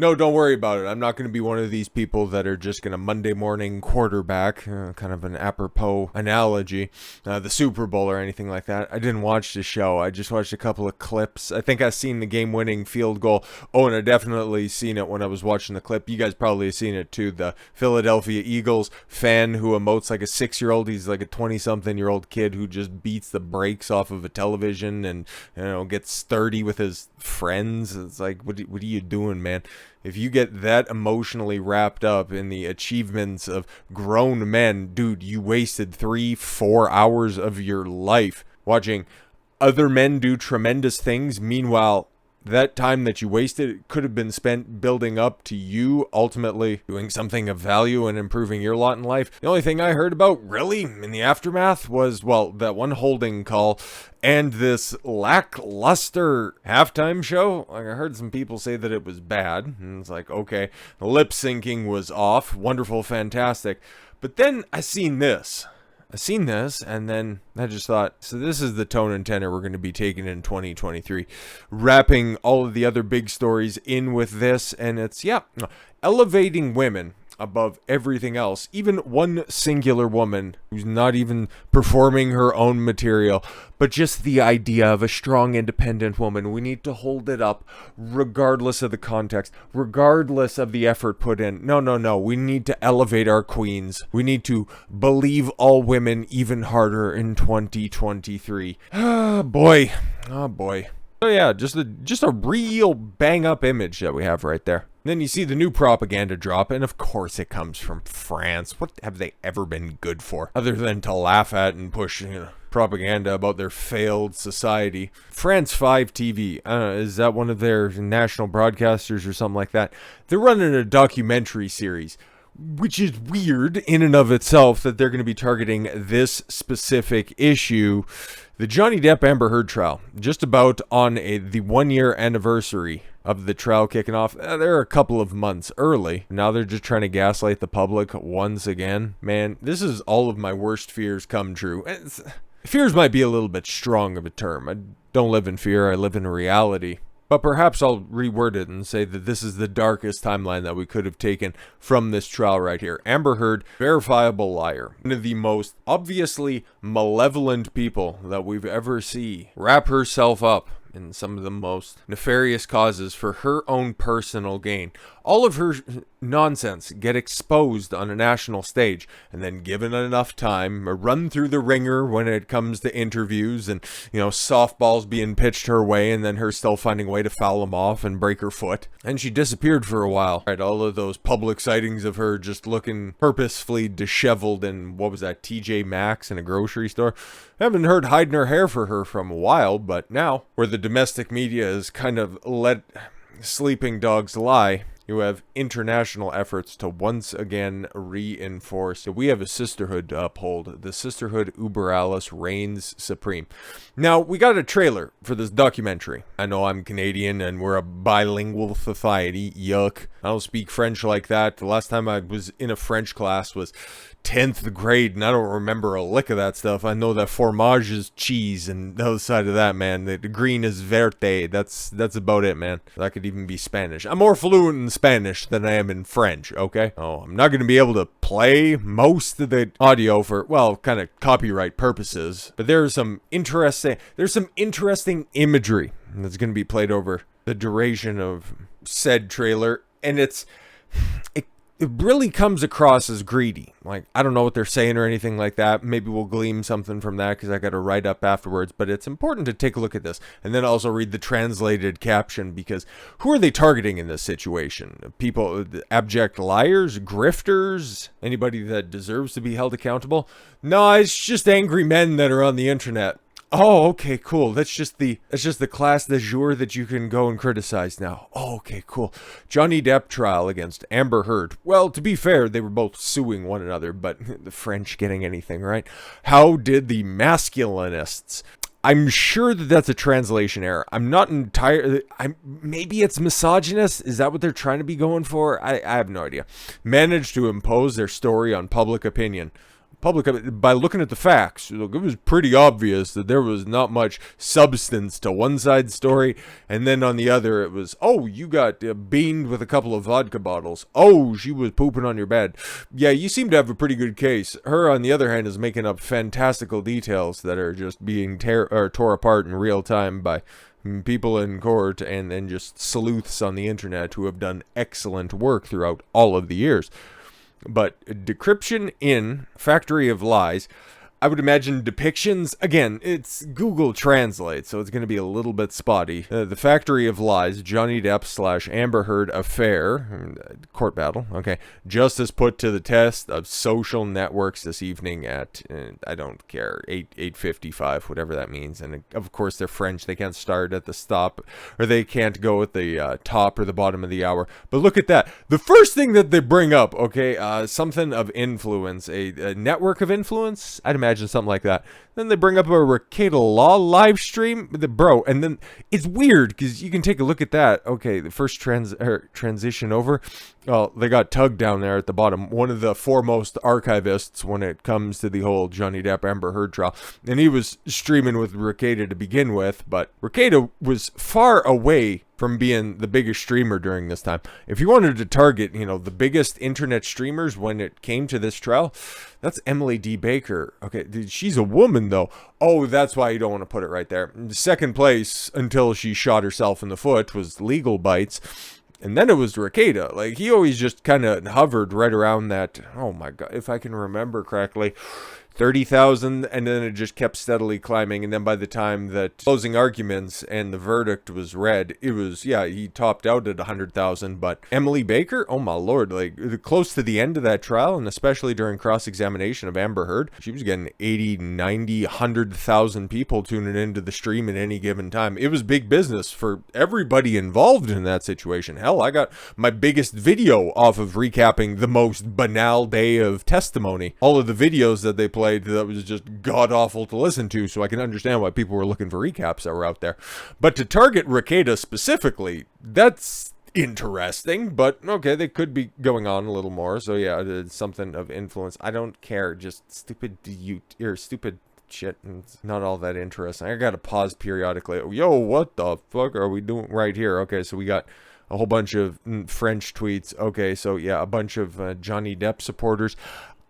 No, don't worry about it. I'm not going to be one of these people that are just going to Monday morning quarterback, kind of an apropos analogy, the Super Bowl or anything like that. I didn't watch the show. I just watched a couple of clips. I think I seen the game-winning field goal. Oh, and I definitely seen it when I was watching the clip. You guys probably have seen it too. The Philadelphia Eagles fan who emotes like a 6-year-old. He's like a 20-something-year-old kid who just beats the brakes off of a television and, gets sturdy with his friends. It's like, what are you doing, man? If you get that emotionally wrapped up in the achievements of grown men, dude, you wasted 3-4 hours of your life watching other men do tremendous things. Meanwhile, that time that you wasted could have been spent building up to you ultimately doing something of value and improving your lot in life. The only thing I heard about really in the aftermath was, well, that one holding call and this lackluster halftime show. Like, I heard some people say that it was bad, and it's like, okay, the lip syncing was off, wonderful, fantastic. But then I seen this, and then I just thought, so this is the tone and tenor we're going to be taking in 2023, wrapping all of the other big stories in with this, and it's, elevating women above everything else, even one singular woman who's not even performing her own material, but just the idea of a strong, independent woman. We need to hold it up regardless of the context, regardless of the effort put in. No. We need to elevate our queens. We need to believe all women even harder in 2023. Oh boy. So yeah, just a real bang up image that we have right there. Then you see the new propaganda drop, and of course it comes from France. What have they ever been good for, other than to laugh at and push propaganda about their failed society? France 5 TV, is that one of their national broadcasters or something like that? They're running a documentary series, which is weird in and of itself that they're going to be targeting this specific issue. The Johnny Depp Amber Heard trial, just about on the 1-year anniversary of the trial kicking off. They're a couple of months early. Now they're just trying to gaslight the public once again. Man, this is all of my worst fears come true. Fears might be a little bit strong of a term. I don't live in fear, I live in reality. But perhaps I'll reword it and say that this is the darkest timeline that we could have taken from this trial right here. Amber Heard, verifiable liar. One of the most obviously malevolent people that we've ever seen wrap herself up in some of the most nefarious causes for her own personal gain. All of her nonsense get exposed on a national stage, and then given enough time, run through the ringer when it comes to interviews and, softballs being pitched her way, and then her still finding a way to foul them off and break her foot. And she disappeared for a while. Right, all of those public sightings of her just looking purposefully disheveled in, what was that, TJ Maxx in a grocery store? I haven't heard hiding her hair for her from a while, but now, where the domestic media is kind of let sleeping dogs lie, you have international efforts to once again reinforce that we have a sisterhood to uphold. The sisterhood uber alles reigns supreme. Now, we got a trailer for this documentary. I know I'm Canadian and we're a bilingual society. Yuck. I don't speak French like that. The last time I was in a French class was 10th grade, and I don't remember a lick of that stuff. I know that fromage is cheese, and the other side of that, man, the green is verte. That's about it, man. That could even be Spanish. I'm more fluent in Spanish than I am in French, okay? Oh, I'm not going to be able to play most of the audio for, well, kind of copyright purposes, but there's some interesting imagery that's going to be played over the duration of said trailer, and it really comes across as greedy. Like, I don't know what they're saying or anything like that. Maybe we'll glean something from that because I got to write up afterwards. But it's important to take a look at this and then also read the translated caption, because who are they targeting in this situation? People, abject liars, grifters, anybody that deserves to be held accountable? No, it's just angry men that are on the internet. Oh, okay, cool. That's just the class de jour that you can go and criticize now. Oh, okay, cool. Johnny Depp trial against Amber Heard. Well, to be fair, they were both suing one another, but the French getting anything right? How did the masculinists? I'm sure that that's a translation error. I'm not entirely... maybe it's misogynist? Is that what they're trying to be going for? I have no idea. Managed to impose their story on public opinion. by looking at the facts. Look, it was pretty obvious that there was not much substance to one side's story, and then on the other it was, oh, you got beaned with a couple of vodka bottles. Oh, she was pooping on your bed. Yeah, you seem to have a pretty good case. Her, on the other hand, is making up fantastical details that are just being tore apart in real time by people in court and then just sleuths on the internet who have done excellent work throughout all of the years. But decryption in Factory of Lies, I would imagine depictions, again, it's Google Translate, so it's going to be a little bit spotty. The Factory of Lies, Johnny Depp / Amber Heard affair, court battle, okay. Justice put to the test of social networks this evening at, I don't care, 8:55, whatever that means. And of course, they're French, they can't start at the stop, or they can't go at the top or the bottom of the hour. But look at that. The first thing that they bring up, okay, something of influence, a network of influence, I'd imagine something like that. Then they bring up a Ricada Law live stream, bro, and then it's weird because you can take a look at that. Okay, the first transition over. Well, they got Tug down there at the bottom, one of the foremost archivists when it comes to the whole Johnny Depp Amber Heard trial, and he was streaming with Ricada to begin with, but Ricada was far away from being the biggest streamer during this time. If you wanted to target, the biggest internet streamers when it came to this trial, that's Emily D. Baker. Okay, she's a woman, though. Oh, that's why you don't want to put it right there. Second place, until she shot herself in the foot, was Legal Bites. And then it was Ricada. Like, he always just kind of hovered right around that, oh my god, if I can remember correctly, 30,000, and then it just kept steadily climbing. And then by the time that closing arguments and the verdict was read, it was, yeah, he topped out at 100,000. But Emily Baker, oh my lord, like close to the end of that trial, and especially during cross-examination of Amber Heard, she was getting 80, 90, 100,000 people tuning into the stream at any given time. It was big business for everybody involved in that situation. Hell, I got my biggest video off of recapping the most banal day of testimony. All of the videos that they played that was just god-awful to listen to, so I can understand why people were looking for recaps that were out there. But to target Ricada specifically, that's interesting, but okay, they could be going on a little more, so yeah, it's something of influence. I don't care, just stupid shit, and it's not all that interesting. I gotta pause periodically. Yo, what the fuck are we doing right here? Okay, so we got a whole bunch of French tweets. Okay, so yeah, a bunch of Johnny Depp supporters,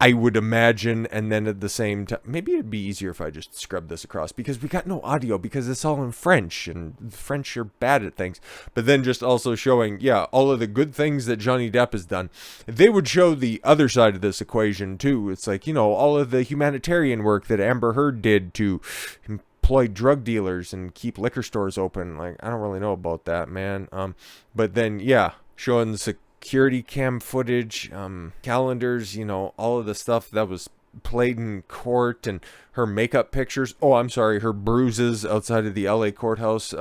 I would imagine, and then at the same time, maybe it'd be easier if I just scrubbed this across, because we got no audio, because it's all in French, and the French are bad at things. But then just also showing, yeah, all of the good things that Johnny Depp has done. They would show the other side of this equation, too. It's like, all of the humanitarian work that Amber Heard did to employ drug dealers and keep liquor stores open. Like, I don't really know about that, man. But then, yeah, showing the security cam footage, calendars, all of the stuff that was played in court, and her makeup pictures. Oh, I'm sorry, her bruises outside of the LA courthouse.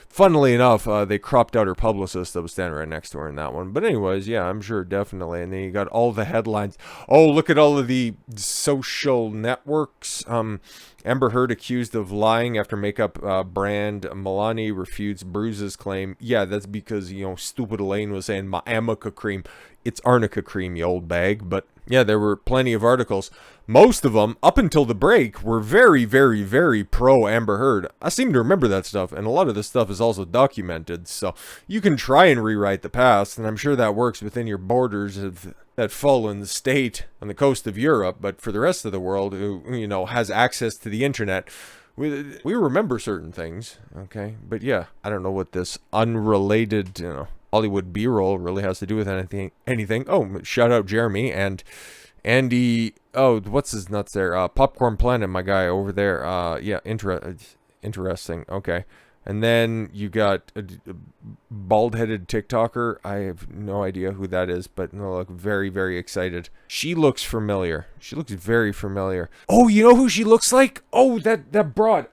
Funnily enough, they cropped out her publicist that was standing right next to her in that one. But anyways, yeah, I'm sure, definitely. And then you got all the headlines. Oh, look at all of the social networks. Amber Heard accused of lying after makeup brand Milani refutes bruises claim. Yeah, that's because, stupid Elaine was saying my Amica cream. It's arnica cream, you old bag. But yeah, there were plenty of articles. Most of them, up until the break, were very, very, very pro Amber Heard. I seem to remember that stuff, and a lot of this stuff is also documented. So you can try and rewrite the past, and I'm sure that works within your borders of that fallen state on the coast of Europe. But for the rest of the world who, has access to the internet, we remember certain things, okay? But yeah, I don't know what this unrelated, Hollywood B-roll really has to do with anything. Oh, shout out Jeremy and Andy. Oh, what's his nuts there? Popcorn Planet, my guy over there. Yeah, interesting. Okay. And then you got a bald-headed TikToker. I have no idea who that is, but I look very, very excited. She looks familiar. She looks very familiar. Oh, you know who she looks like? Oh, that broad.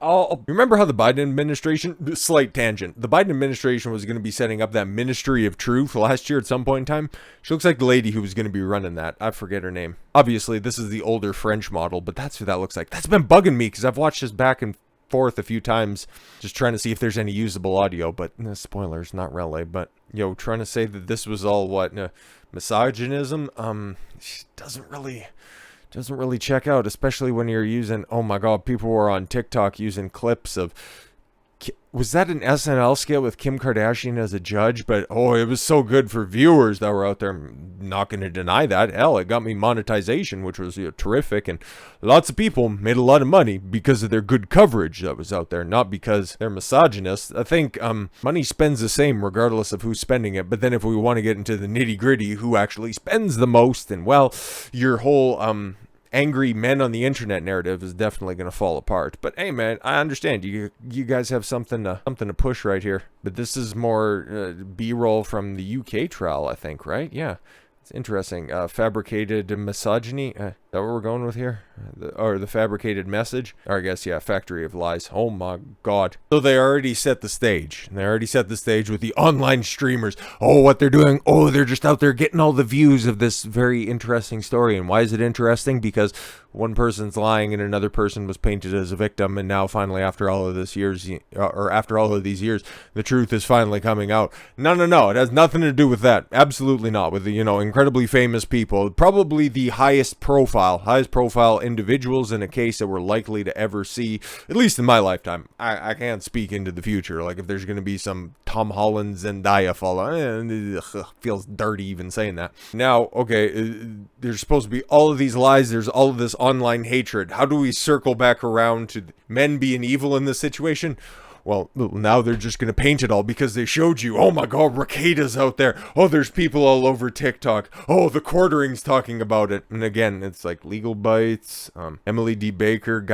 Remember how the Biden administration, slight tangent, the Biden administration was going to be setting up that Ministry of Truth last year at some point in time? She looks like the lady who was going to be running that. I forget her name. Obviously, this is the older French model, but that's who that looks like. That's been bugging me because I've watched this back and forth a few times, just trying to see if there's any usable audio, but spoilers, not really. But trying to say that this was all what misogynism, she doesn't really doesn't really check out, especially when you're using, oh my god, people were on TikTok using clips of, was that an SNL skit with Kim Kardashian as a judge? But oh, it was so good for viewers that were out there. I'm not going to deny that. Hell, it got me monetization, which was terrific, and lots of people made a lot of money because of their good coverage that was out there, not because they're misogynists. I think money spends the same regardless of who's spending it. But then if we want to get into the nitty gritty, who actually spends the most, and well, your whole angry men on the internet narrative is definitely going to fall apart. But hey, man, I understand you guys have something to push right here. But this is more B-roll from the UK trial, I think, right? Yeah, it's interesting. Fabricated misogyny. Is that what we're going with here? Or the fabricated message? Or I guess, yeah, factory of lies. Oh my god. So they already set the stage. They already set the stage with the online streamers. Oh, what they're doing. Oh, they're just out there getting all the views of this very interesting story. And why is it interesting? Because one person's lying and another person was painted as a victim, and now finally after all of these years, the truth is finally coming out. No, it has nothing to do with that. Absolutely not. With the, incredibly famous people, probably the highest profile individuals in a case that we're likely to ever see, at least in my lifetime. I can't speak into the future, like if there's going to be some Tom Holland Zendaya follow, feels dirty even saying that. Now, okay, there's supposed to be all of these lies, there's all of this online hatred. How do we circle back around to men being evil in this situation? Well, now they're just going to paint it all because they showed you, oh my god, Rakata's out there. Oh, there's people all over TikTok. Oh, the quartering's talking about it. And again, it's like Legal Bites, Emily D. Baker,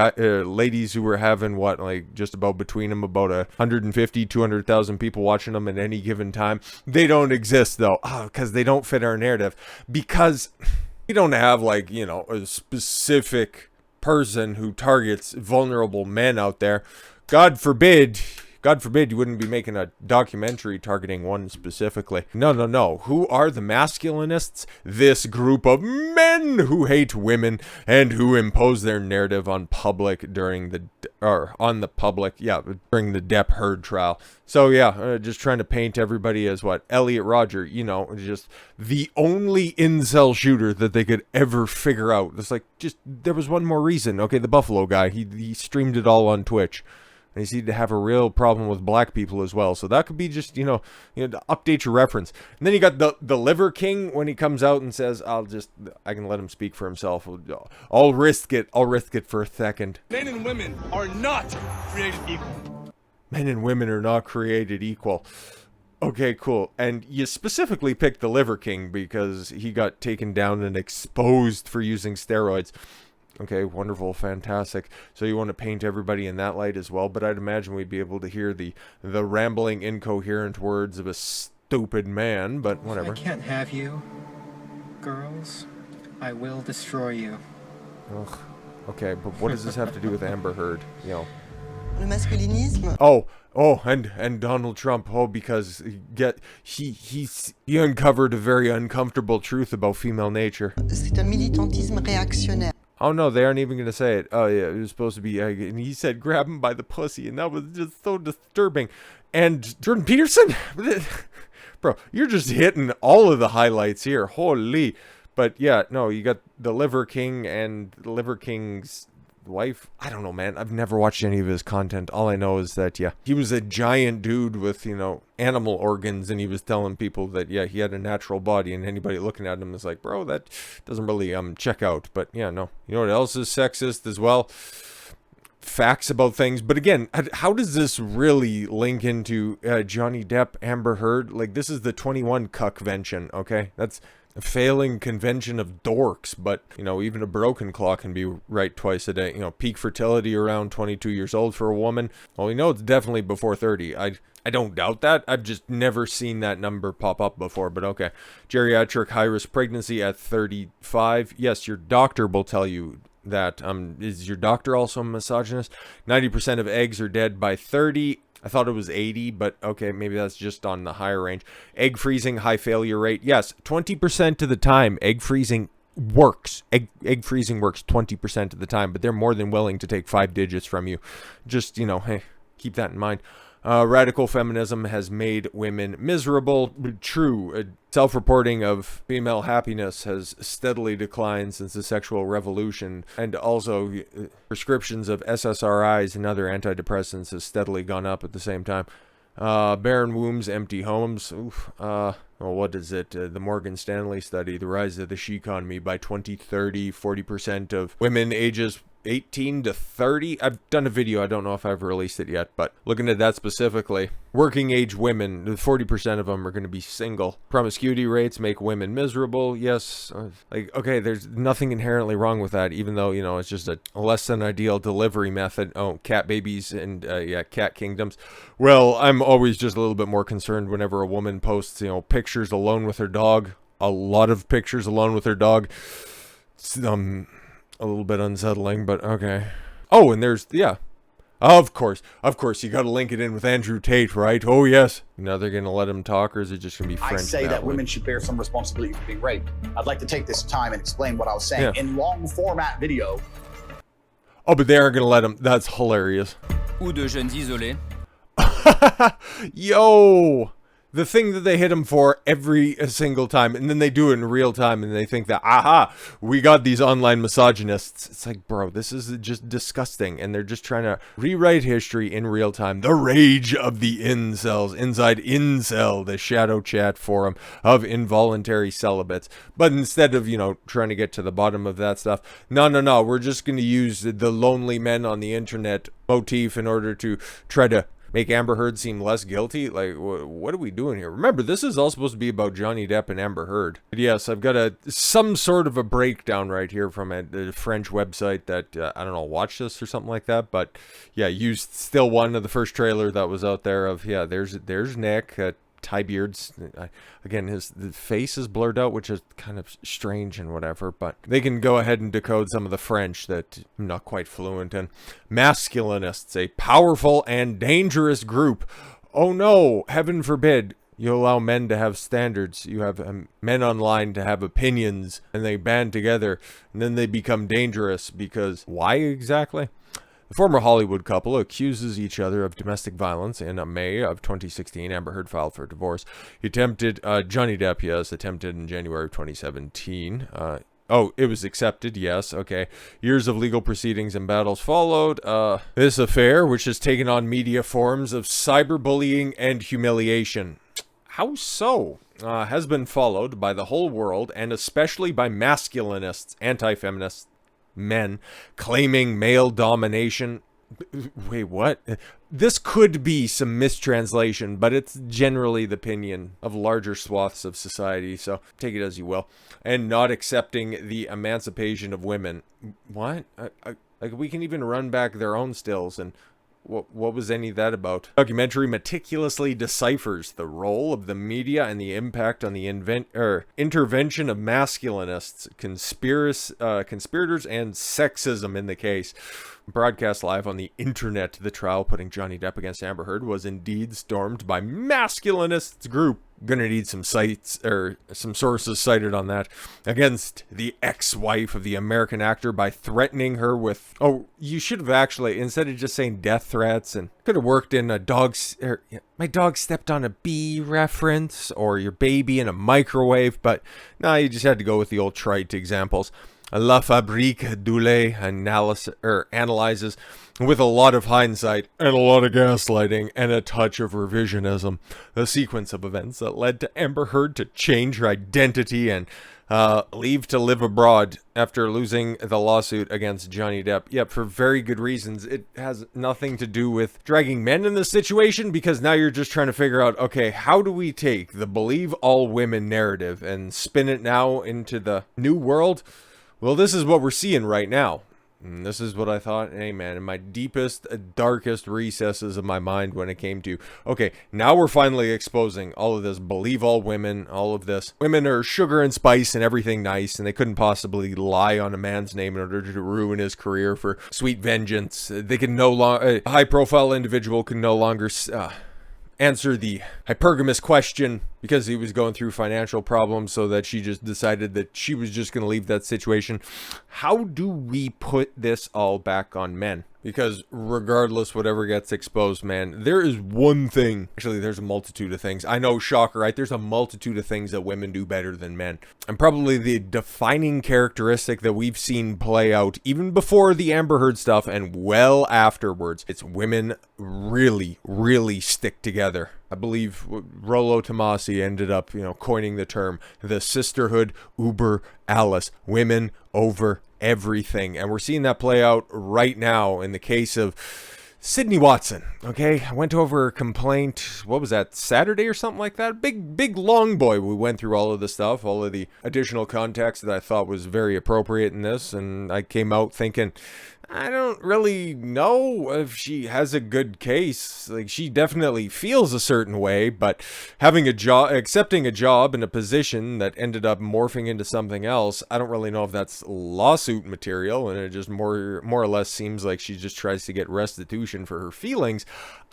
ladies who were having just about between them about 150, 200,000 people watching them at any given time. They don't exist though, because they don't fit our narrative. Because we don't have a specific person who targets vulnerable men out there. God forbid you wouldn't be making a documentary targeting one specifically. No. Who are the masculinists? This group of men who hate women and who impose their narrative on public during the Depp Heard trial. So yeah, just trying to paint everybody as what? Elliot Rodger, just the only incel shooter that they could ever figure out. It's there was one more reason. Okay, the Buffalo guy, he streamed it all on Twitch. And he seemed to have a real problem with black people as well. So that could be just, to update your reference. And then you got the Liver King when he comes out and says, I can let him speak for himself. I'll risk it for a second. Men and women are not created equal. Men and women are not created equal. Okay, cool. And you specifically picked the Liver King because he got taken down and exposed for using steroids. Okay, wonderful, fantastic. So you want to paint everybody in that light as well, but I'd imagine we'd be able to hear the rambling, incoherent words of a stupid man, but whatever. I can't have you, girls. I will destroy you. Ugh. Okay, but what does this have to do with Amber Heard? Le masculinisme. Oh, and Donald Trump. Oh, because he uncovered a very uncomfortable truth about female nature. C'est un militantisme réactionnaire. Oh no, they aren't even going to say it. Oh yeah, it was supposed to be, and he said grab him by the pussy, and that was just so disturbing. And Jordan Peterson? Bro, you're just hitting all of the highlights here. Holy. But yeah, no, you got the Liver King and the Liver King's wife. I don't know, man. I've never watched any of his content. All I know is that, yeah, he was a giant dude with, animal organs, and he was telling people that, yeah, he had a natural body, and anybody looking at him is like, bro, that doesn't really check out. But yeah, no. You know what else is sexist as well? Facts about things. But again, how does this really link into Johnny Depp, Amber Heard? This is the 21 cuckvention, okay? That's a failing convention of dorks, but even a broken clock can be right twice a day. Peak fertility around 22 years old for a woman. Well, we know it's definitely before 30. I don't doubt that. I've just never seen that number pop up before, but okay. Geriatric high-risk pregnancy at 35. Yes, your doctor will tell you that. Is your doctor also a misogynist? 90% of eggs are dead by 30. I thought it was 80, but okay, maybe that's just on the higher range. Egg freezing, high failure rate. Yes, 20% of the time, egg freezing works. Egg freezing works 20% of the time, but they're more than willing to take 5 digits from you. Just, hey, keep that in mind. Radical feminism has made women miserable. True. Self-reporting of female happiness has steadily declined since the sexual revolution, and also prescriptions of SSRIs and other antidepressants has steadily gone up at the same time. Barren wombs, empty homes. Oof. Well, what is it? The Morgan Stanley study, the rise of the she economy. By 2030, 40% of women ages 18 to 30. I've done a video, I don't know if I've released it yet, but looking at that specifically, working age women, 40% of them are going to be single. Promiscuity rates make women miserable. Yes, like, okay, there's nothing inherently wrong with that, even though, you know, it's just a less than ideal delivery method. Oh, cat babies and, yeah, cat kingdoms. Well, I'm always just a little bit more concerned whenever a woman posts, you know, pictures alone with her dog. A lot of pictures alone with her dog. It's, a little bit unsettling, but okay. Oh, and there's, yeah. Of course, you gotta link it in with Andrew Tate, right? Oh, yes. Now they're gonna let him talk, or is it just gonna be French? I say that women should bear some responsibility for being raped. I'd like to take this time and explain what I was saying in long format video. Oh, but they aren't gonna let him. That's hilarious. Ou de jeunes isolés. Yo! The thing that they hit him for every single time, and then they do it in real time, and they think that, aha, we got these online misogynists. It's like, bro, this is just disgusting, and they're just trying to rewrite history in real time. The rage of the incels inside Incel, the shadow chat forum of involuntary celibates. But instead of, you know, trying to get to the bottom of that stuff, no, we're just going to use the lonely men on the internet motif in order to try to make Amber Heard seem less guilty. Like, what are we doing here? Remember, this is all supposed to be about Johnny Depp and Amber Heard. But yes, I've got some sort of a breakdown right here from a French website that, I don't know, watched this or something like that. But yeah, used still one of the first trailer that was out there of, yeah, there's Nick, tie beards. Again, the face is blurred out, which is kind of strange and whatever, but they can go ahead and decode some of the French that I'm not quite fluent in. Masculinists, a powerful and dangerous group. Oh no, heaven forbid you allow men to have standards. You have men online to have opinions, and they band together, and then they become dangerous because why exactly? The former Hollywood couple accuses each other of domestic violence. In May of 2016, Amber Heard filed for divorce. He attempted, Johnny Depp, yes, attempted in January of 2017. Oh, it was accepted, yes, okay. Years of legal proceedings and battles followed. This affair, which has taken on media forms of cyberbullying and humiliation. How so? Has been followed by the whole world, and especially by masculinists, anti-feminists, men claiming male domination. Wait, what? This could be some mistranslation, but it's generally the opinion of larger swaths of society, so take it as you will. And not accepting the emancipation of women. What? Like, we can even run back their own stills, and what was any of that about? Documentary meticulously deciphers the role of the media and the impact on the intervention of masculinists, conspirators, and sexism in the case. Broadcast live on the internet, the trial putting Johnny Depp against Amber Heard was indeed stormed by masculinists group. Gonna need some sites or some sources cited on that, against the ex-wife of the American actor by threatening her with, oh, you should have actually, instead of just saying death threats, and could have worked in a my dog stepped on a bee reference, or your baby in a microwave, but no, you just had to go with the old trite examples. La Fabrique du Lait analyzes with a lot of hindsight and a lot of gaslighting and a touch of revisionism the sequence of events that led to Amber Heard to change her identity and leave to live abroad after losing the lawsuit against Johnny Depp. Yep, for very good reasons. It has nothing to do with dragging men in this situation, because now you're just trying to figure out, okay, how do we take the believe all women narrative and spin it now into the new world? Well, this is what we're seeing right now. And this is what I thought, hey man, in my deepest, darkest recesses of my mind when it came to, okay, now we're finally exposing all of this, believe all women, all of this. Women are sugar and spice and everything nice, and they couldn't possibly lie on a man's name in order to ruin his career for sweet vengeance. They can no longer, a high-profile individual can no longer answer the hypergamous question because he was going through financial problems, so that she just decided that she was just going to leave that situation. How do we put this all back on men? Because regardless, whatever gets exposed, man, there is one thing. Actually, there's a multitude of things. I know, shocker, right? There's a multitude of things that women do better than men. And probably the defining characteristic that we've seen play out even before the Amber Heard stuff and well afterwards, it's women really, really stick together. I believe Rollo Tomasi ended up, coining the term, the sisterhood uber alles, women over everything. And we're seeing that play out right now in the case of Sydney Watson. Okay, I went over her complaint, what was that, Saturday or something like that? Big long boy. We went through all of the stuff, all of the additional context that I thought was very appropriate in this, and I came out thinking, I don't really know if she has a good case. Like, she definitely feels a certain way, but having a job, accepting a job in a position that ended up morphing into something else, I don't really know if that's lawsuit material, and it just more or less seems like she just tries to get restitution for her feelings.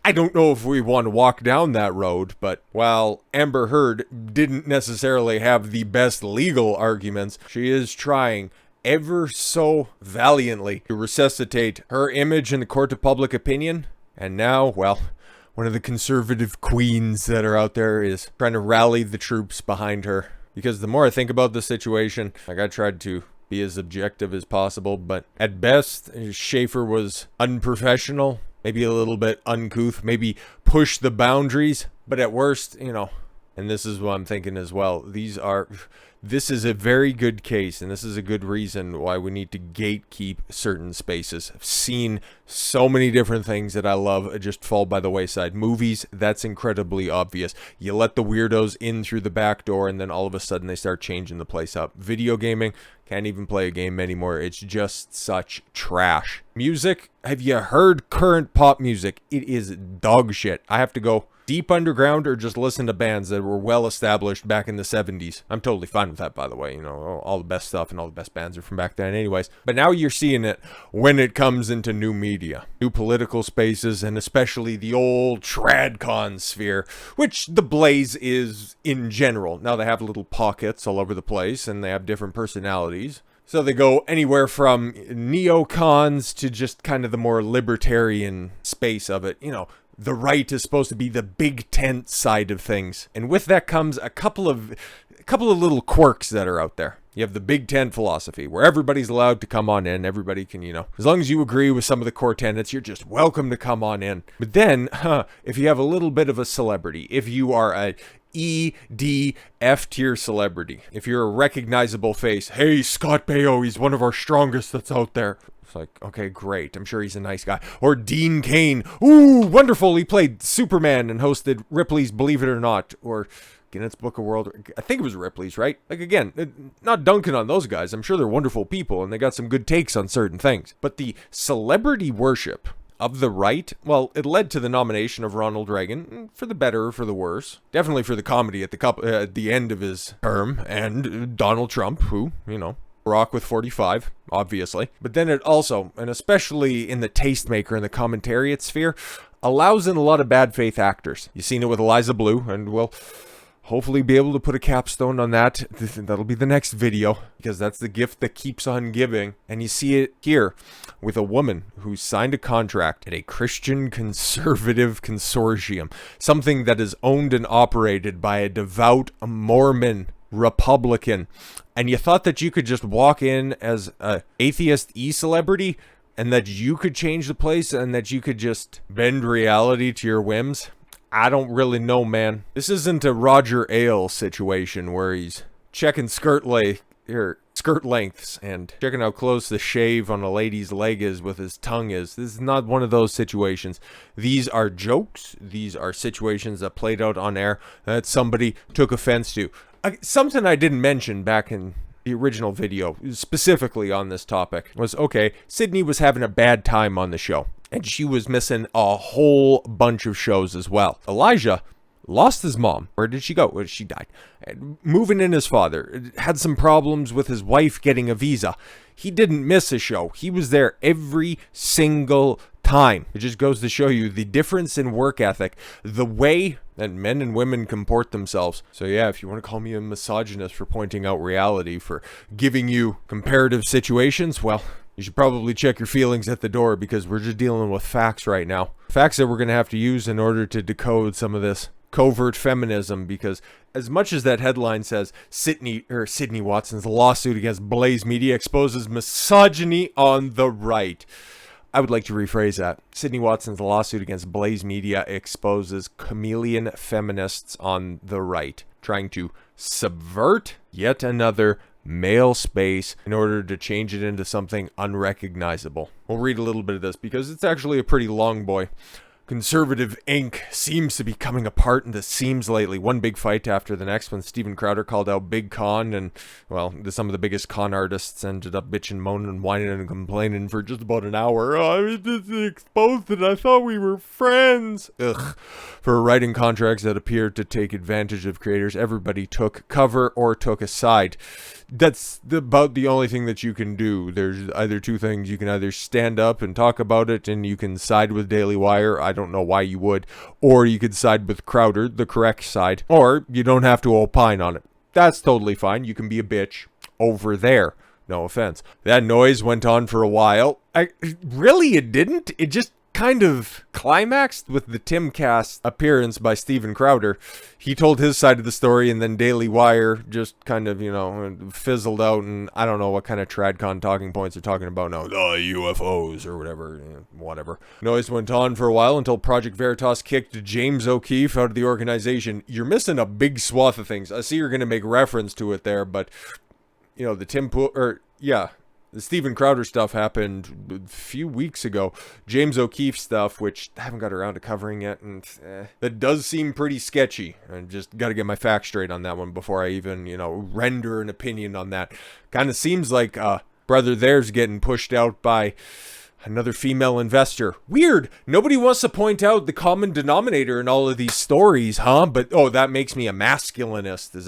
I don't know if we want to walk down that road, but while Amber Heard didn't necessarily have the best legal arguments, she is trying ever so valiantly to resuscitate her image in the court of public opinion. And now, well, one of the conservative queens that are out there is trying to rally the troops behind her. Because the more I think about the situation, like, I tried to be as objective as possible, but at best, Schaefer was unprofessional, maybe a little bit uncouth, maybe pushed the boundaries, but at worst, and this is what I'm thinking as well, this is a very good case, and this is a good reason why we need to gatekeep certain spaces. I've seen so many different things that I love just fall by the wayside. Movies, that's incredibly obvious. You let the weirdos in through the back door, and then all of a sudden they start changing the place up. Video gaming, can't even play a game anymore. It's just such trash. Music, have you heard current pop music? It is dog shit. I have to go deep underground or just listen to bands that were well established back in the 70s. I'm totally fine with that, by the way. All the best stuff and all the best bands are from back then anyways. But now you're seeing it when it comes into new media, new political spaces, and especially the old TradCons sphere, which the Blaze is in general. Now they have little pockets all over the place, and they have different personalities. So they go anywhere from neocons to just kind of the more libertarian space of it. The right is supposed to be the big tent side of things. And with that comes a couple of little quirks that are out there. You have the big tent philosophy, where everybody's allowed to come on in. Everybody can, as long as you agree with some of the core tenets, you're just welcome to come on in. But then, if you have a little bit of a celebrity, if you are a EDF tier celebrity, if you're a recognizable face, hey, Scott Baio, he's one of our strongest that's out there. It's like, okay, great. I'm sure he's a nice guy. Or Dean Cain. Ooh, wonderful. He played Superman and hosted Ripley's Believe It or Not. Or Guinness Book of World. I think it was Ripley's, right? Like, again, not dunking on those guys. I'm sure they're wonderful people and they got some good takes on certain things. But the celebrity worship of the right, well, it led to the nomination of Ronald Reagan, for the better or for the worse. Definitely for the comedy at the end of his term. And Donald Trump, who, rock with 45, obviously. But then it also, and especially in the tastemaker and the commentariat sphere, allows in a lot of bad faith actors. You've seen it with Eliza Blue, and we'll hopefully be able to put a capstone on that. That'll be the next video, because that's the gift that keeps on giving. And you see it here with a woman who signed a contract at a Christian conservative consortium, something that is owned and operated by a devout Mormon Republican. And you thought that you could just walk in as a atheist e-celebrity and that you could change the place and that you could just bend reality to your whims? I don't really know, man. This isn't a Roger Ailes situation where he's checking skirt lengths and checking how close the shave on a lady's leg is with his tongue is. This is not one of those situations. These are jokes. These are situations that played out on air that somebody took offense to. Something I didn't mention back in the original video, specifically on this topic, was, okay, Sydney was having a bad time on the show, and she was missing a whole bunch of shows as well. Elijah lost his mom. Where did she go? Well, she died. Moving in his father. Had some problems with his wife getting a visa. He didn't miss a show. He was there every single time. It just goes to show you the difference in work ethic, the way that men and women comport themselves. So yeah, if you want to call me a misogynist for pointing out reality, for giving you comparative situations, well, you should probably check your feelings at the door, because we're just dealing with facts right now. Facts that we're going to have to use in order to decode some of this covert feminism, because as much as that headline says Sydney Watson's lawsuit against Blaze Media exposes misogyny on the right, I would like to rephrase that. Sydney Watson's lawsuit against Blaze Media exposes chameleon feminists on the right, trying to subvert yet another male space in order to change it into something unrecognizable. We'll read a little bit of this because it's actually a pretty long boy. Conservative Inc. seems to be coming apart in the seams lately. One big fight after the next when Steven Crowder called out Big Con, and, well, some of the biggest con artists ended up bitching, moaning, and whining and complaining for just about an hour. Oh, I was just exposed and I thought we were friends. Ugh. For writing contracts that appeared to take advantage of creators, everybody took cover or took a side. That's about the only thing that you can do. There's either two things. You can either stand up and talk about it and you can side with Daily Wire. I don't know why you would. Or you could side with Crowder, the correct side. Or you don't have to opine on it. That's totally fine. You can be a bitch over there. No offense. That noise went on for a while. Really, it didn't. It just kind of climaxed with the Timcast appearance by Steven Crowder. He told his side of the story, and then Daily Wire just kind of, fizzled out, and I don't know what kind of TradCon talking points they're talking about now. UFOs or whatever. Noise went on for a while until Project Veritas kicked James O'Keefe out of the organization. You're missing a big swath of things. I see you're going to make reference to it there, but, the Steven Crowder stuff happened a few weeks ago. James O'Keefe stuff, which I haven't got around to covering yet, and that does seem pretty sketchy. I just got to get my facts straight on that one before I even, render an opinion on that. Kind of seems like brother there's getting pushed out by another female investor. Weird. Nobody wants to point out the common denominator in all of these stories, huh? But that makes me a masculinist. Is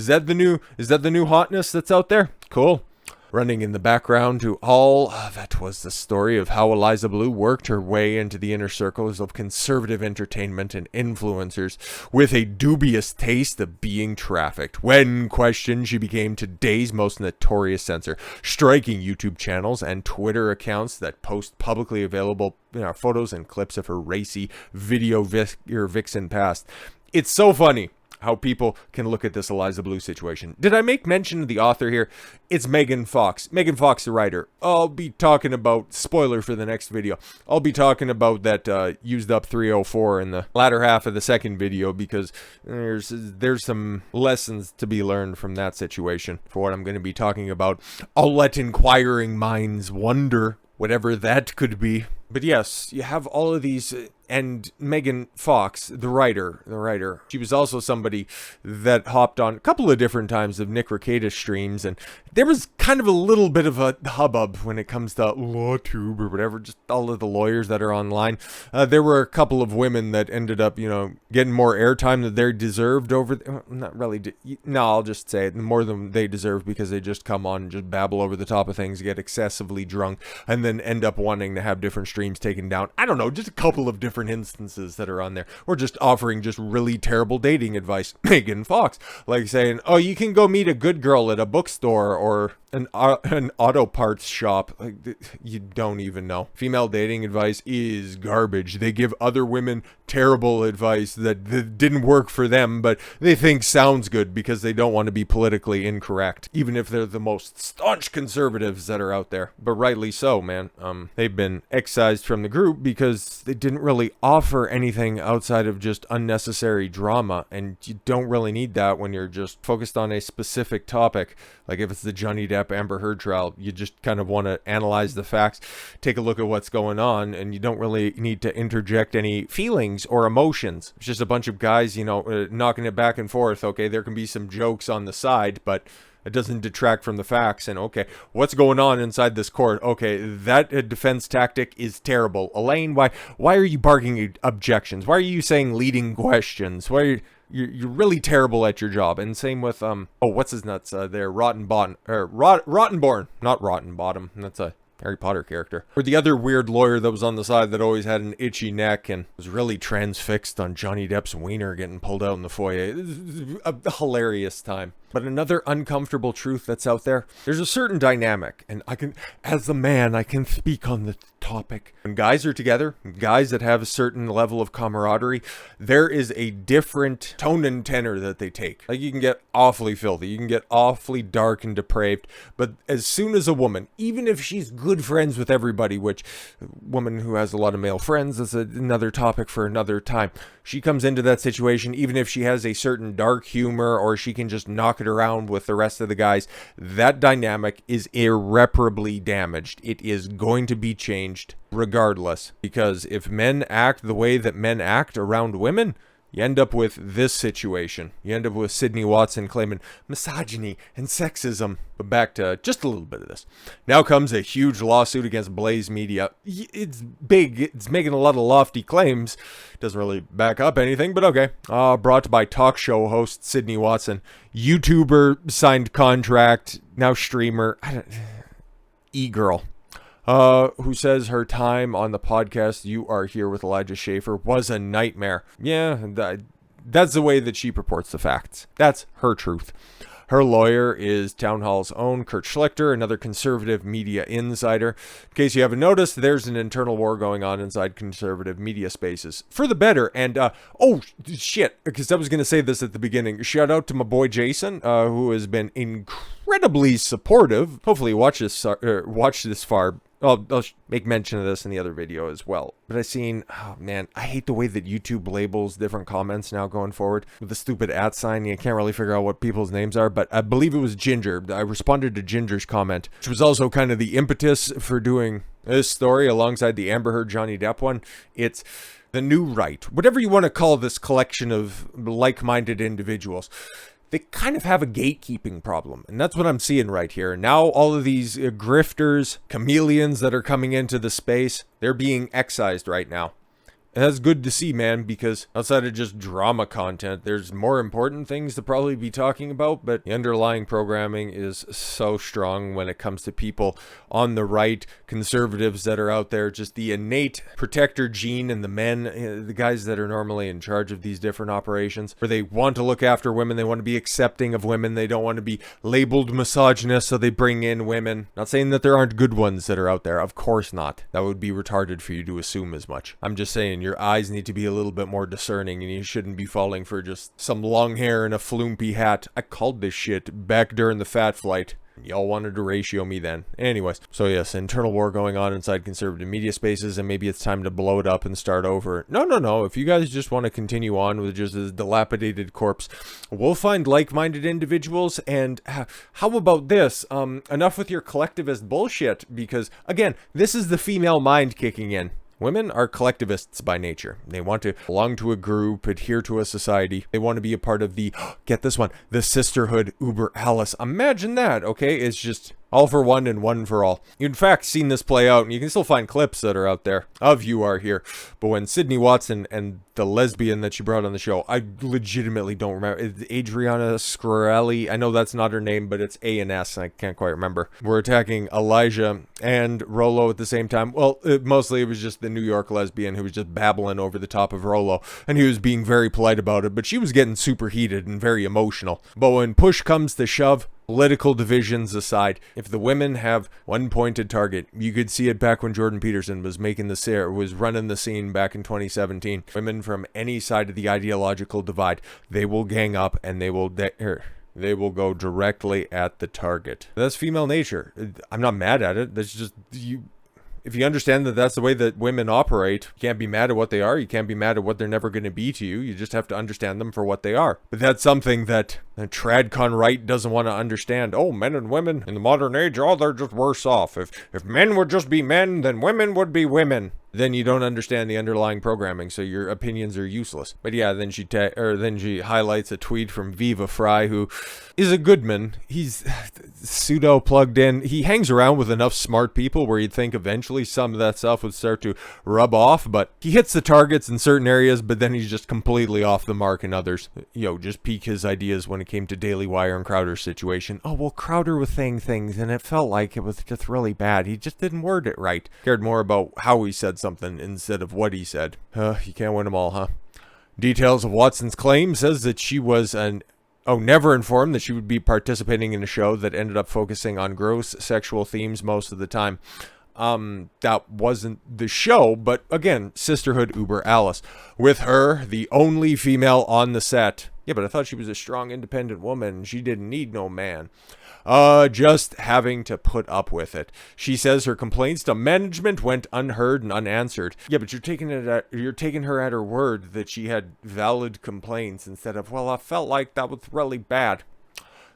that the new hotness that's out there? Cool. Running in the background to all that was the story of how Eliza Blue worked her way into the inner circles of conservative entertainment and influencers with a dubious taste of being trafficked. When questioned, she became today's most notorious censor, striking YouTube channels and Twitter accounts that post publicly available photos and clips of her racy video vixen past. It's so funny how people can look at this Eliza Blue situation. Did I make mention of the author here? It's Megan Fox. Megan Fox, the writer. I'll be talking about, spoiler for the next video, I'll be talking about that used up 304 in the latter half of the second video, because there's some lessons to be learned from that situation for what I'm going to be talking about. I'll let inquiring minds wonder, whatever that could be. But yes, you have all of these, and Megan Fox, the writer, she was also somebody that hopped on a couple of different times of Nick Rekieta streams, and there was kind of a little bit of a hubbub when it comes to LawTube or whatever, just all of the lawyers that are online. There were a couple of women that ended up, getting more airtime than they deserved not really, no, I'll just say it, more than they deserve, because they just come on and just babble over the top of things, get excessively drunk, and then end up wanting to have different streams taken down. I don't know, just a couple of different instances that are on there, or just offering just really terrible dating advice. Megan Fox, like saying, oh, you can go meet a good girl at a bookstore or an auto parts shop. Like, you don't even know. Female dating advice is garbage. They give other women terrible advice that didn't work for them, but they think sounds good because they don't want to be politically incorrect, even if they're the most staunch conservatives that are out there. But rightly so, man. They've been excised from the group because they didn't really offer anything outside of just unnecessary drama, and you don't really need that when you're just focused on a specific topic. Like if it's the Johnny Depp Amber Heard trial, you just kind of want to analyze the facts, take a look at what's going on, and you don't really need to interject any feelings or emotions. It's just a bunch of guys, knocking it back and forth. Okay, there can be some jokes on the side, but it doesn't detract from the facts. And okay, what's going on inside this court? Okay, that defense tactic is terrible. Elaine, why are you bargaining objections? Why are you saying leading questions? Why are you're really terrible at your job? And same with what's his nuts there, Rottenborn, not Rotten Bottom. That's a Harry Potter character. Or the other weird lawyer that was on the side that always had an itchy neck and was really transfixed on Johnny Depp's wiener getting pulled out in the foyer. It was a hilarious time. But another uncomfortable truth that's out there, there's a certain dynamic, and as a man, I can speak on the topic. When guys are together, guys that have a certain level of camaraderie, there is a different tone and tenor that they take. Like, you can get awfully filthy, you can get awfully dark and depraved, but as soon as a woman, even if she's good friends with everybody, which a woman who has a lot of male friends is another topic for another time, she comes into that situation, even if she has a certain dark humor or she can just knock it around with the rest of the guys, that dynamic is irreparably damaged. It is going to be changed regardless, because if men act the way that men act around women, you end up with this situation. You end up with Sydney Watson claiming misogyny and sexism. But back to just a little bit of this. Now comes a huge lawsuit against Blaze Media. It's big. It's making a lot of lofty claims. Doesn't really back up anything, but okay. Brought by talk show host Sydney Watson. YouTuber, signed contract, now streamer. E-girl. Who says her time on the podcast You Are Here with Elijah Schaefer was a nightmare. Yeah, that's the way that she purports the facts. That's her truth. Her lawyer is Town Hall's own Kurt Schlichter, another conservative media insider. In case you haven't noticed, there's an internal war going on inside conservative media spaces. For the better, and, oh, shit, because I was going to say this at the beginning. Shout out to my boy Jason, who has been incredibly supportive. Hopefully you watch this far. I'll make mention of this in the other video as well. But I've seen, oh man, I hate the way that YouTube labels different comments now going forward. With the stupid @ sign, you can't really figure out what people's names are. But I believe it was Ginger. I responded to Ginger's comment, which was also kind of the impetus for doing this story alongside the Amber Heard Johnny Depp one. It's the new right. Whatever you want to call this collection of like-minded individuals. They kind of have a gatekeeping problem. And that's what I'm seeing right here. Now all of these grifters, chameleons that are coming into the space, they're being excised right now. And that's good to see, man, because outside of just drama content, there's more important things to probably be talking about, but the underlying programming is so strong when it comes to people on the right, conservatives that are out there, just the innate protector gene in the men, the guys that are normally in charge of these different operations, where they want to look after women, they want to be accepting of women, they don't want to be labeled misogynist, so they bring in women. Not saying that there aren't good ones that are out there, of course not. That would be retarded for you to assume as much. I'm just saying, your eyes need to be a little bit more discerning and you shouldn't be falling for just some long hair and a flumpy hat. I called this shit back during the fat flight. Y'all wanted to ratio me then. Anyways, so yes, internal war going on inside conservative media spaces, and maybe it's time to blow it up and start over. No. If you guys just want to continue on with just this dilapidated corpse, we'll find like-minded individuals. And how about this? Enough with your collectivist bullshit, because again, this is the female mind kicking in. Women are collectivists by nature. They want to belong to a group, adhere to a society. They want to be a part of the, get this one, the sisterhood uber alles. Imagine that, okay? It's just all for one and one for all. You've in fact seen this play out, and you can still find clips that are out there of You Are Here. But when Sydney Watson and the lesbian that she brought on the show, I legitimately don't remember. It's Adriana Scorelli. I know that's not her name, but it's A and S. I can't quite remember. We're attacking Elijah and Rollo at the same time. Well, mostly it was just the New York lesbian who was just babbling over the top of Rollo, and he was being very polite about it, but she was getting super heated and very emotional. But when push comes to shove, political divisions aside, if the women have one pointed target, you could see it back when Jordan Peterson was running the scene back in 2017. Women from any side of the ideological divide, they will gang up and they will go directly at the target. That's female nature. I'm not mad at it. That's just you. If you understand that that's the way that women operate, you can't be mad at what they are. You can't be mad at what they're never going to be to you. You just have to understand them for what they are. But that's something that the TradCon right doesn't want to understand. Oh, men and women in the modern age, they're just worse off. If men would just be men, then women would be women. Then you don't understand the underlying programming, so your opinions are useless. But yeah, then she highlights a tweet from Viva Fry, who is a Goodman. pseudo plugged in. He hangs around with enough smart people where you'd think eventually some of that stuff would start to rub off, but he hits the targets in certain areas, but then he's just completely off the mark in others. Just peak his ideas when it came to Daily Wire and Crowder's situation. Oh, well, Crowder was saying things and it felt like it was just really bad. He just didn't word it right. Cared more about how he said something instead of what he said. You can't win them all, huh? Details of Watson's claim says that she was never informed that she would be participating in a show that ended up focusing on gross sexual themes most of the time. That wasn't the show, but again, sisterhood uber Alice. With her, the only female on the set. Yeah, but I thought she was a strong, independent woman. She didn't need no man. Just having to put up with it. She says her complaints to management went unheard and unanswered. Yeah, but you're taking her at her word that she had valid complaints instead of, well, I felt like that was really bad.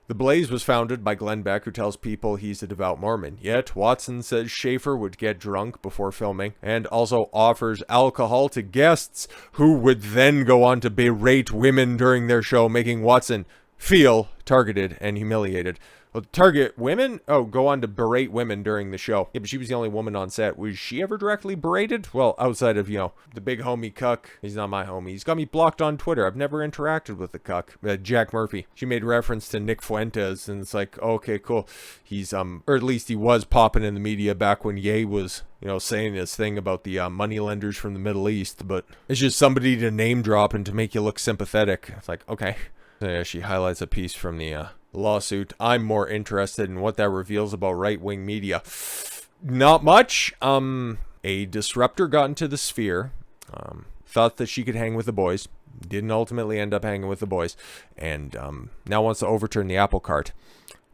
The Blaze was founded by Glenn Beck, who tells people he's a devout Mormon. Yet, Watson says Schaefer would get drunk before filming and also offers alcohol to guests who would then go on to berate women during their show, making Watson feel targeted and humiliated. Well, target women? Oh, go on to berate women during the show. Yeah, but she was the only woman on set. Was she ever directly berated? Well, outside of, the big homie cuck. He's not my homie. He's got me blocked on Twitter. I've never interacted with the cuck. Jack Murphy. She made reference to Nick Fuentes, and it's like, okay, cool. He's, or at least he was popping in the media back when Ye was, saying his thing about the moneylenders from the Middle East, but it's just somebody to name drop and to make you look sympathetic. It's like, okay. Yeah, she highlights a piece from the lawsuit. I'm more interested in what that reveals about right-wing media. Not much. A disruptor got into the sphere, thought that she could hang with the boys, didn't ultimately end up hanging with the boys, and now wants to overturn the apple cart.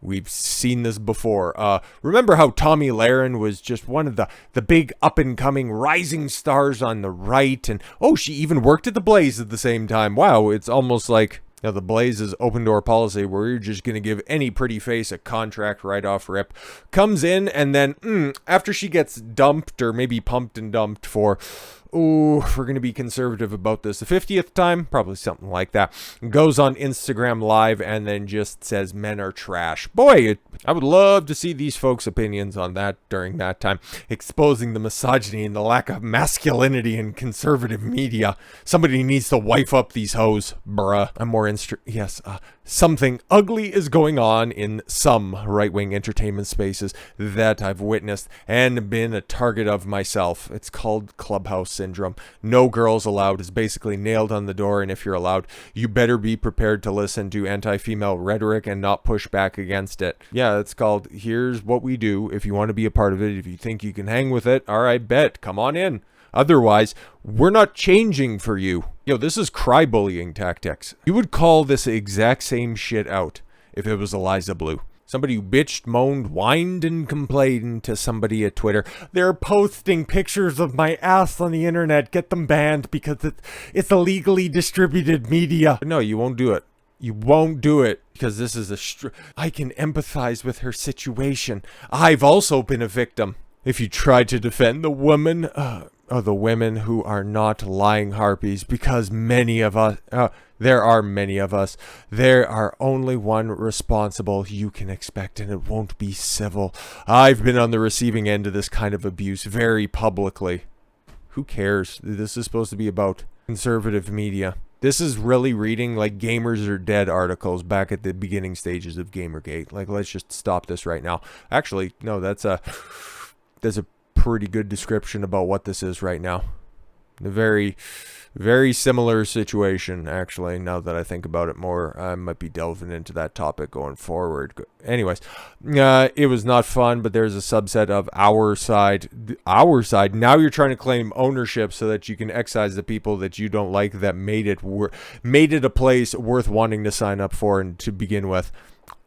We've seen this before. Remember how Tommy Lahren was just one of the big up-and-coming rising stars on the right, and she even worked at the Blaze at the same time. Wow, it's almost like the Blaze is open door policy where you're just going to give any pretty face a contract right off rip. Comes in and then, after she gets dumped or maybe pumped and dumped for, if we're going to be conservative about this, the 50th time, probably something like that, goes on Instagram Live and then just says men are trash. Boy, I would love to see these folks' opinions on that during that time, exposing the misogyny and the lack of masculinity in conservative media. Somebody needs to wife up these hoes, bruh. I'm more something ugly is going on in some right-wing entertainment spaces that I've witnessed and been a target of myself. It's called Clubhouse syndrome. No girls allowed is basically nailed on the door, and if you're allowed, you better be prepared to listen to anti-female rhetoric and not push back against it. Yeah, it's called, here's what we do. If you want to be a part of it, if you think you can hang with it, all right, bet, come on in. Otherwise, we're not changing for you. This is cry-bullying tactics. You would call this exact same shit out if it was Eliza Blue. Somebody who bitched, moaned, whined, and complained to somebody at Twitter. They're posting pictures of my ass on the internet. Get them banned because it's illegally distributed media. No, you won't do it. You won't do it because this is I can empathize with her situation. I've also been a victim. If you try to defend the woman, the women who are not lying harpies, because many of us, there are many of us, there are only one responsible you can expect, and it won't be civil. I've been on the receiving end of this kind of abuse very publicly. Who cares? This is supposed to be about conservative media. This is really reading like Gamers Are Dead articles back at the beginning stages of Gamergate. Like, let's just stop this right now. Actually, no, that's a pretty good description about what this is right now. A very, very similar situation, actually, now that I think about it more. I might be delving into that topic going forward. Anyways, it was not fun, but there's a subset of our side. Our side. Now you're trying to claim ownership so that you can excise the people that you don't like that made it a place worth wanting to sign up for and to begin with.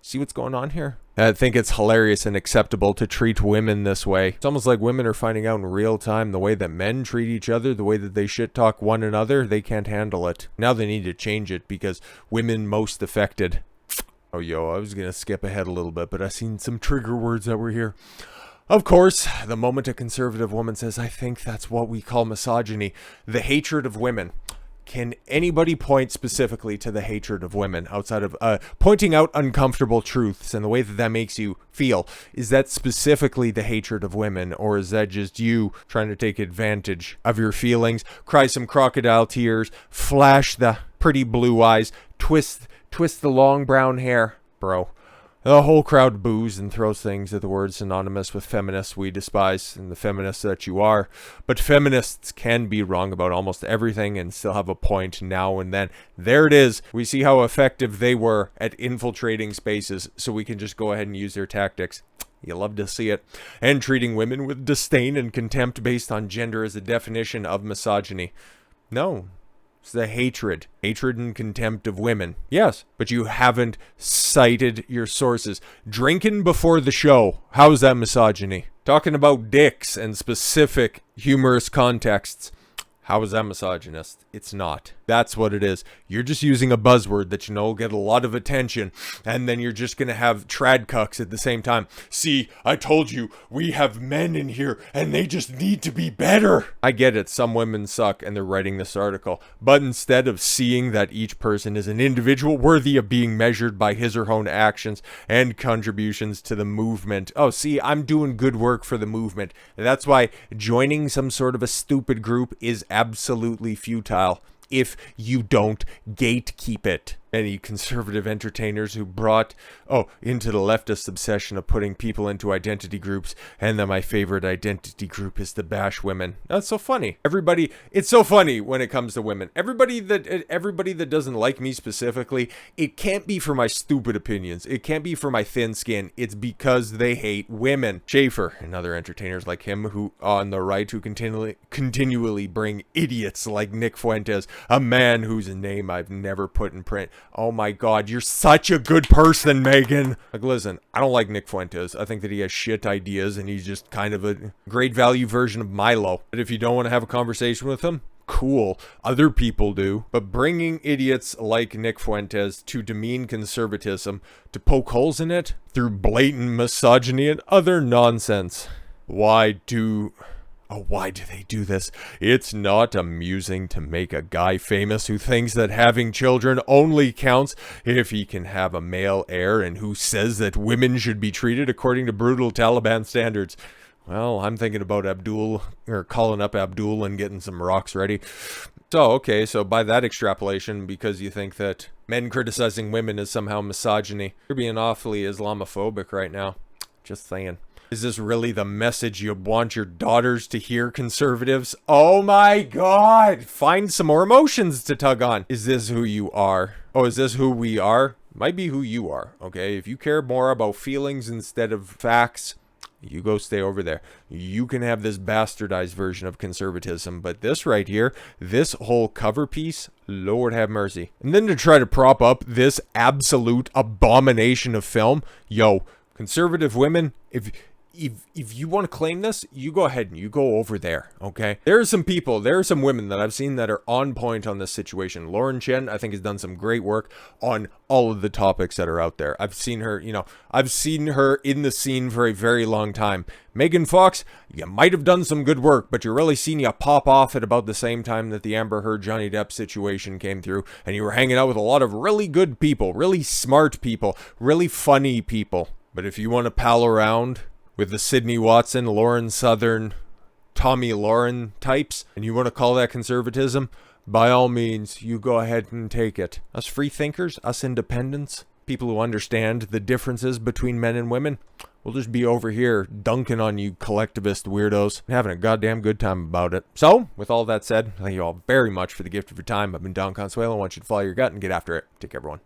See what's going on here? I think it's hilarious and acceptable to treat women this way. It's almost like women are finding out in real time the way that men treat each other, the way that they shit talk one another. They can't handle it. Now they need to change it because women most affected. I was going to skip ahead a little bit, but I seen some trigger words that were here. Of course, the moment a conservative woman says, I think that's what we call misogyny, the hatred of women. Can anybody point specifically to the hatred of women outside of pointing out uncomfortable truths and the way that that makes you feel? Is that specifically the hatred of women, or is that just you trying to take advantage of your feelings, cry some crocodile tears, flash the pretty blue eyes, twist the long brown hair, bro? The whole crowd boos and throws things at the word synonymous with feminists we despise and the feminists that you are. But feminists can be wrong about almost everything and still have a point now and then. There it is. We see how effective they were at infiltrating spaces, so we can just go ahead and use their tactics. You love to see it. And treating women with disdain and contempt based on gender is a definition of misogyny. No. It's the hatred and contempt of women. Yes, but you haven't cited your sources. Drinking before the show. How's that misogyny? Talking about dicks and specific humorous contexts. How is that misogynist? It's not. That's what it is. You're just using a buzzword that you know will get a lot of attention, and then you're just going to have TradCons at the same time. See, I told you, we have men in here, and they just need to be better. I get it. Some women suck, and they're writing this article. But instead of seeing that each person is an individual worthy of being measured by his or her own actions and contributions to the movement. Oh, see, I'm doing good work for the movement. That's why joining some sort of a stupid group is absolutely futile if you don't gatekeep it. Any conservative entertainers who brought into the leftist obsession of putting people into identity groups, and then my favorite identity group is to bash women. That's so funny. It's so funny when it comes to women. Everybody that doesn't like me specifically, it can't be for my stupid opinions. It can't be for my thin skin. It's because they hate women. Schaefer and other entertainers like him who on the right who continually bring idiots like Nick Fuentes, a man whose name I've never put in print. Oh my god, you're such a good person, Megan. Like, listen, I don't like Nick Fuentes. I think that he has shit ideas and he's just kind of a great value version of Milo. But if you don't want to have a conversation with him, cool. Other people do. But bringing idiots like Nick Fuentes to demean conservatism, to poke holes in it through blatant misogyny and other nonsense. Why do they do this? It's not amusing to make a guy famous who thinks that having children only counts if he can have a male heir and who says that women should be treated according to brutal Taliban standards. Well, I'm thinking about calling up Abdul and getting some rocks ready. So by that extrapolation, because you think that men criticizing women is somehow misogyny, you're being awfully Islamophobic right now. Just saying. Is this really the message you want your daughters to hear, conservatives? Oh my god! Find some more emotions to tug on. Is this who you are? Oh, is this who we are? Might be who you are, okay? If you care more about feelings instead of facts, you go stay over there. You can have this bastardized version of conservatism, but this right here, this whole cover piece, Lord have mercy. And then to try to prop up this absolute abomination of film, yo, conservative women, if you want to claim this, you go ahead and you go over there, okay? There are some women that I've seen that are on point on this situation. Lauren Chen, I think, has done some great work on all of the topics that are out there. I've seen her in the scene for a very long time. Megan Fox, you might have done some good work, but you're really seeing you pop off at about the same time that the Amber Heard Johnny Depp situation came through, and you were hanging out with a lot of really good people, really smart people, really funny people. But if you want to pal around with the Sydney Watson, Lauren Southern, Tommy Lauren types, and you want to call that conservatism, by all means, you go ahead and take it. Us free thinkers, us independents, people who understand the differences between men and women, we'll just be over here dunking on you collectivist weirdos and having a goddamn good time about it. So, with all that said, thank you all very much for the gift of your time. I've been Don Consuelo. I want you to follow your gut and get after it. Take care, everyone.